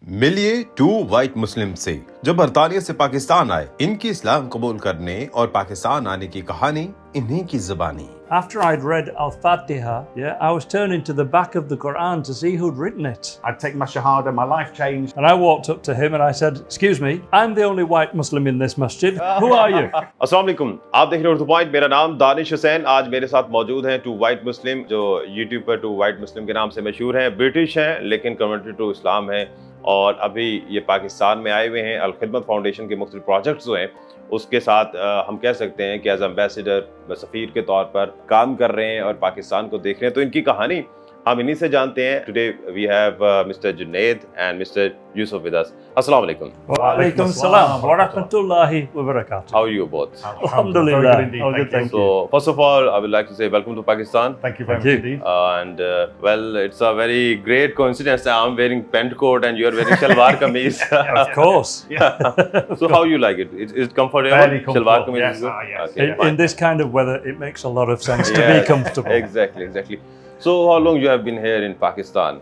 मिलिए to white मुस्लिम से जो बरतानिया से पाकिस्तान आए। इनकी इस्लाम कबूल करने और पाकिस्तान आने की कहानी इन्हीं की ज़बानी। After I'd read Al-Fatiha, I was turning to the back of the Quran to see who'd written it. I'd taken my shahada, my life changed. And I walked up to him and I said, "Excuse me, I'm the only white Muslim in this masjid. Who are you?" अस्सलाम वालेकुम, आप देख रहे हैं Urdu point. मेरा नाम दानिश हुसैन। आज मेरे साथ मौजूद हैं टू वाइट मुस्लिम, जो यूट्यूब पर टू वाइट मुस्लिम के नाम से मशहूर हैं। ब्रिटिश हैं लेकिन कन्वर्टेड टू इस्लाम हैं और अभी ये पाकिस्तान में आए हुए हैं। अल खिदमत फाउंडेशन के मुख्तलिफ प्रोजेक्ट्स जो हैं उसके साथ हम कह सकते हैं कि एज एम्बेसडर सफ़ीर के तौर पर काम कर रहे हैं और पाकिस्तान को देख रहे हैं। तो इनकी कहानी हम इन्हीं से जानते हैं। Today we have mister Junaid and mister Yusuf with us. अस्सलाम वालेकुम। Walaikum salam wa rahmatullahi wa barakatuh. How are you both? Alhamdulillah. Very good indeed. Oh, good, thank So first of all, I would like to say welcome to Pakistan. Thank you very much indeed. And well, it's a very great coincidence that I'm wearing pant coat and you're wearing shalwar kameez. Of course. So how you like it? Is it comfortable? Very comfortable. Shalwar kameez Yes, is good? yes. Okay, In fine. this kind of weather, it makes a lot of sense to Yeah, be comfortable. Exactly. So how long you have been here in Pakistan?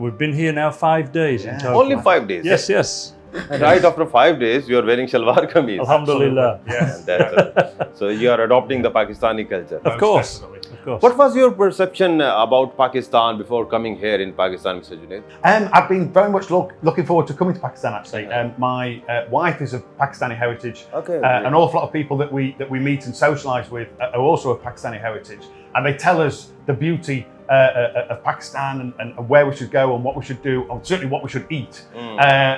We've been here now 5 days in total. Only 5 days. Yes. And right after 5 days, you are wearing shalwar kameez. Alhamdulillah. Yes. And that's so you are adopting the Pakistani culture. Of course. Definitely. Of course. What was your perception about Pakistan before coming here in Pakistan, Mr. Junaid? I've been very much looking forward to coming to Pakistan actually. My wife is of Pakistani heritage. Okay. An awful lot of people that we meet and socialise with are also of Pakistani heritage, and they tell us the beauty of Pakistan and where we should go and what we should do, and certainly what we should eat.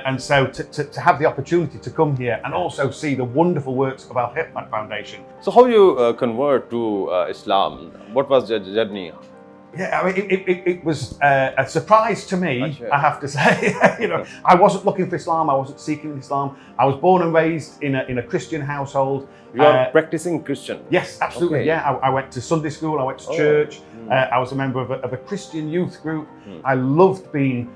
And so to have the opportunity to come here and also see the wonderful works of Al Hikmat Foundation. So how you convert to Islam? What was the journey? Yeah, I mean, it was a surprise to me, Sure. I have to say. I wasn't looking for Islam. I wasn't seeking Islam. I was born and raised in a Christian household. You are practicing Christian? Yes, absolutely. Okay. Yeah, I went to Sunday school. I went to church. I was a member of a Christian youth group. I loved being,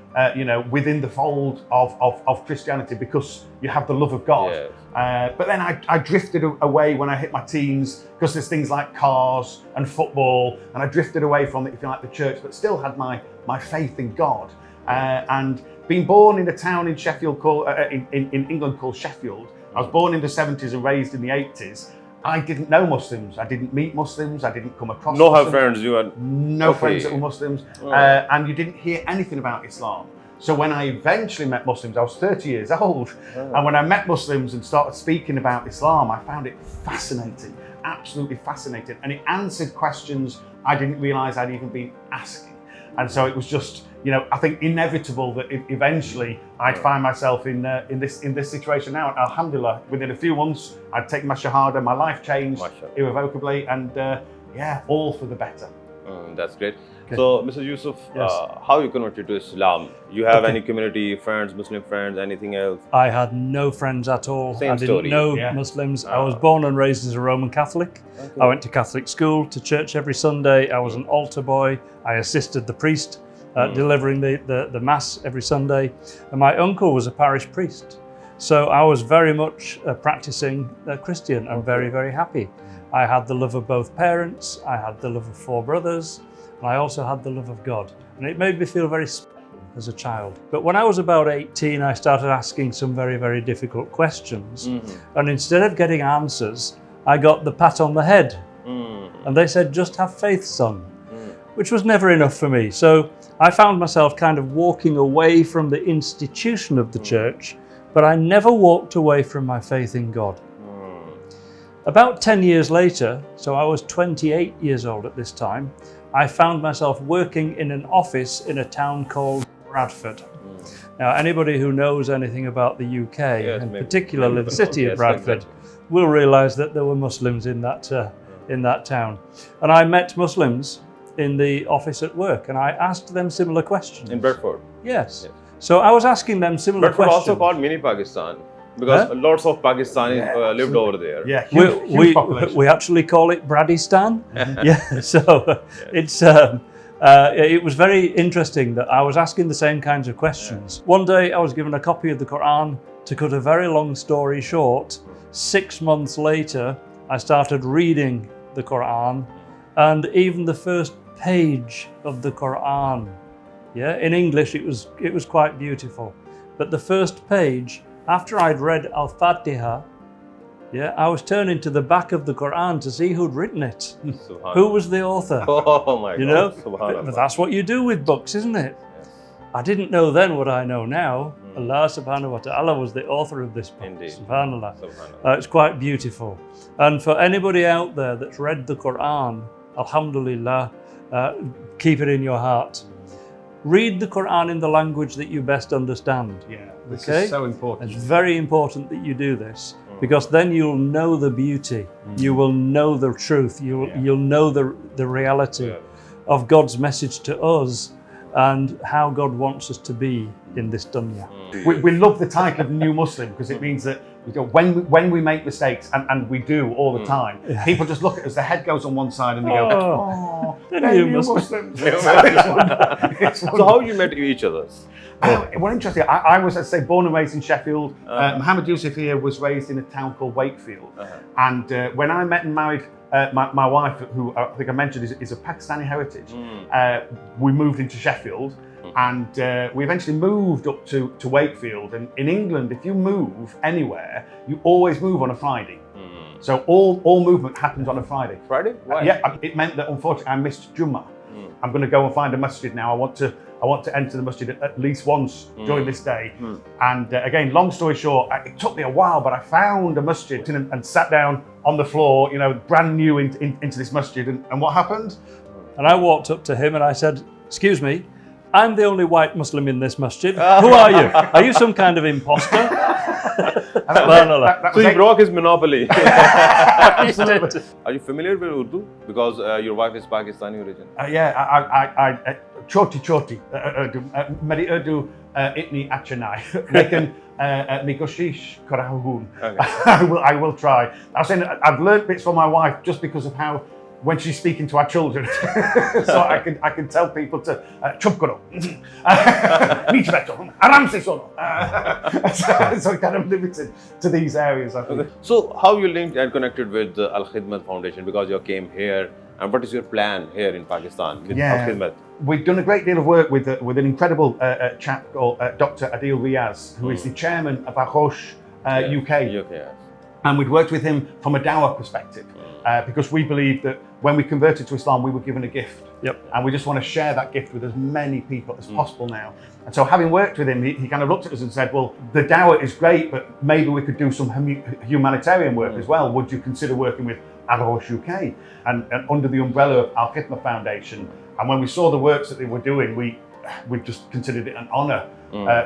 within the fold of Christianity because you have the love of God. Yes. But then I drifted away when I hit my teens because there's things like cars and football, and I drifted away from it, if you like, the church, but still had my faith in God. And being born in a town in Sheffield in England called Sheffield, I was born in the 70s and raised in the 80s. I didn't know Muslims. I didn't meet Muslims. I didn't come across No Muslims. have friends. You are No Okay. friends that were Muslims. And you didn't hear anything about Islam. So when I eventually met Muslims, I was 30 years old. And when I met Muslims and started speaking about Islam, I found it fascinating, absolutely fascinating. And it answered questions I didn't realise I'd even been asking. And so it was just, I think inevitable that eventually I'd find myself in this situation now. And alhamdulillah, within a few months, I'd taken my shahada, my life changed Mashallah. irrevocably, and all for the better. That's great. So, Mr. Yusuf, Yes. how you converted to Islam? You have any community friends, Muslim friends, anything else? I had no friends at all. Same I didn't story. know Yeah. Muslims. I was born and raised as a Roman Catholic. I went to Catholic school, to church every Sunday. I was an altar boy. I assisted the priest delivering the Mass every Sunday. And my uncle was a parish priest. So I was very much a practicing Christian and very, very happy. I had the love of both parents. I had the love of 4 brothers. And I also had the love of God. And it made me feel very special as a child. But when I was about 18, I started asking some very, very difficult questions. And instead of getting answers, I got the pat on the head. And they said, "Just have faith, son," which was never enough for me. So I found myself kind of walking away from the institution of the church, but I never walked away from my faith in God. About 10 years later, so I was 28 years old at this time, I found myself working in an office in a town called Bradford. Now, anybody who knows anything about the UK, Yes, and maybe. particularly the city Yes, of Bradford, exactly. will realise that there were Muslims in that town. And I met Muslims in the office at work, and I asked them similar questions. In Bradford? Yes. So I was asking them similar Bradford questions. also called mini Pakistan because lots of Pakistanis lived over there. Yeah, huge population. We actually call it Bradistan. So it's it was very interesting that I was asking the same kinds of questions. One day I was given a copy of the Quran. To cut a very long story short, 6 months later I started reading the Quran, and even the first page of the Quran, in English it was quite beautiful. but the first page, after I'd read Al-Fatiha, yeah, I was turning to the back of the Quran to see who'd written it. Who was the author? Oh my You God. know, Subhanallah. but that's what you do with books, isn't it? Yes. I didn't know then what I know now. Allah subhanahu wa ta'ala was the author of this book. Indeed. Subhanallah. Subhanallah. It's quite beautiful. And for anybody out there that's read the Quran, alhamdulillah, keep it in your heart. Read the Quran in the language that you best understand. Yeah, this Okay? is so important. It's very important that you do this, because then you'll know the beauty, you will know the truth, you'll know the reality of God's message to us and how God wants us to be in this dunya. We love the title of New Muslim because it means that when we make mistakes, and we do all the time, people just look at us, their head goes on one side and they go, oh, they're New New Muslims." Muslims. So how you met each other? Well, interesting. I was, let's say, born and raised in Sheffield. Muhammad Yusuf here was raised in a town called Wakefield. And when I met and married my wife, who I think I mentioned is of Pakistani heritage, we moved into Sheffield. And we eventually moved up to Wakefield. And in England, if you move anywhere, you always move on a Friday. So all movement happens on a Friday. Friday? Why? Yeah, it meant that unfortunately I missed Jummah. I'm going to go and find a masjid now. I want to enter the masjid at least once during this day. And again, long story short, it took me a while, but I found a masjid and sat down on the floor, you know, brand new into this masjid. And what happened? And I walked up to him and I said, "Excuse me, I'm the only white Muslim in this masjid. Who are you? Are you some kind of imposter?" So you broke his monopoly. Absolutely. Are you familiar with Urdu? Because your wife is Pakistani origin. I choti. Meri Urdu itni achanai. Lekin mi koshish karahun. I will try. I was saying I've learned bits from my wife just because of how, when she's speaking to our children, so I can tell people to chup karo, aram se sono. So kind of limited to these areas, I think. Okay. So how you linked and connected with the Al Khidmat Foundation, because you came here, and what is your plan here in Pakistan with Al Khidmat? We've done a great deal of work with an incredible chap called Dr. Adil Riaz, who is the chairman of Akhosh UK. Yes. And we'd worked with him from a dawah perspective, because we believe that when we converted to Islam, we were given a gift. And we just want to share that gift with as many people as possible now. And so having worked with him, he kind of looked at us and said, well, the dawah is great, but maybe we could do some humanitarian work as well. Would you consider working with Akhosh UK? And under the umbrella of Al Khidmat Foundation. And when we saw the works that they were doing, we just considered it an honour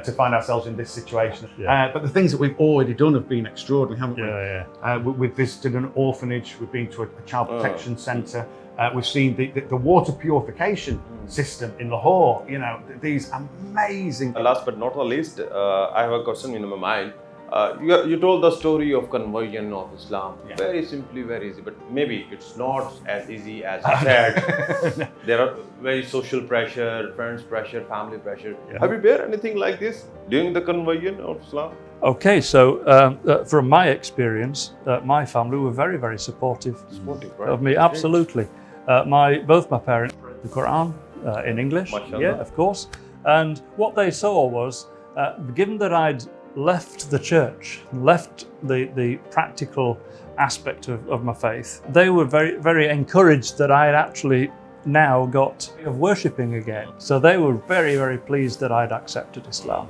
to find ourselves in this situation. But the things that we've already done have been extraordinary, haven't we? We've visited an orphanage, we've been to a child protection centre, we've seen the water purification system in Lahore, you know, these amazing... Last but not the least, I have a question in my mind. You told the story of conversion of Islam, very simply, very easy, but maybe it's not as easy as you said. There are very social pressure, friends pressure, family pressure. Have you bear anything like this during the conversion of Islam? Okay, so from my experience, my family were very, very supportive of me. Absolutely. Both my parents read the Quran in English, of course. And what they saw was, given that I'd left the church, left the practical aspect of my faith, they were very, very encouraged that I had actually now got of worshipping again. So they were very, very pleased that I'd accepted Islam.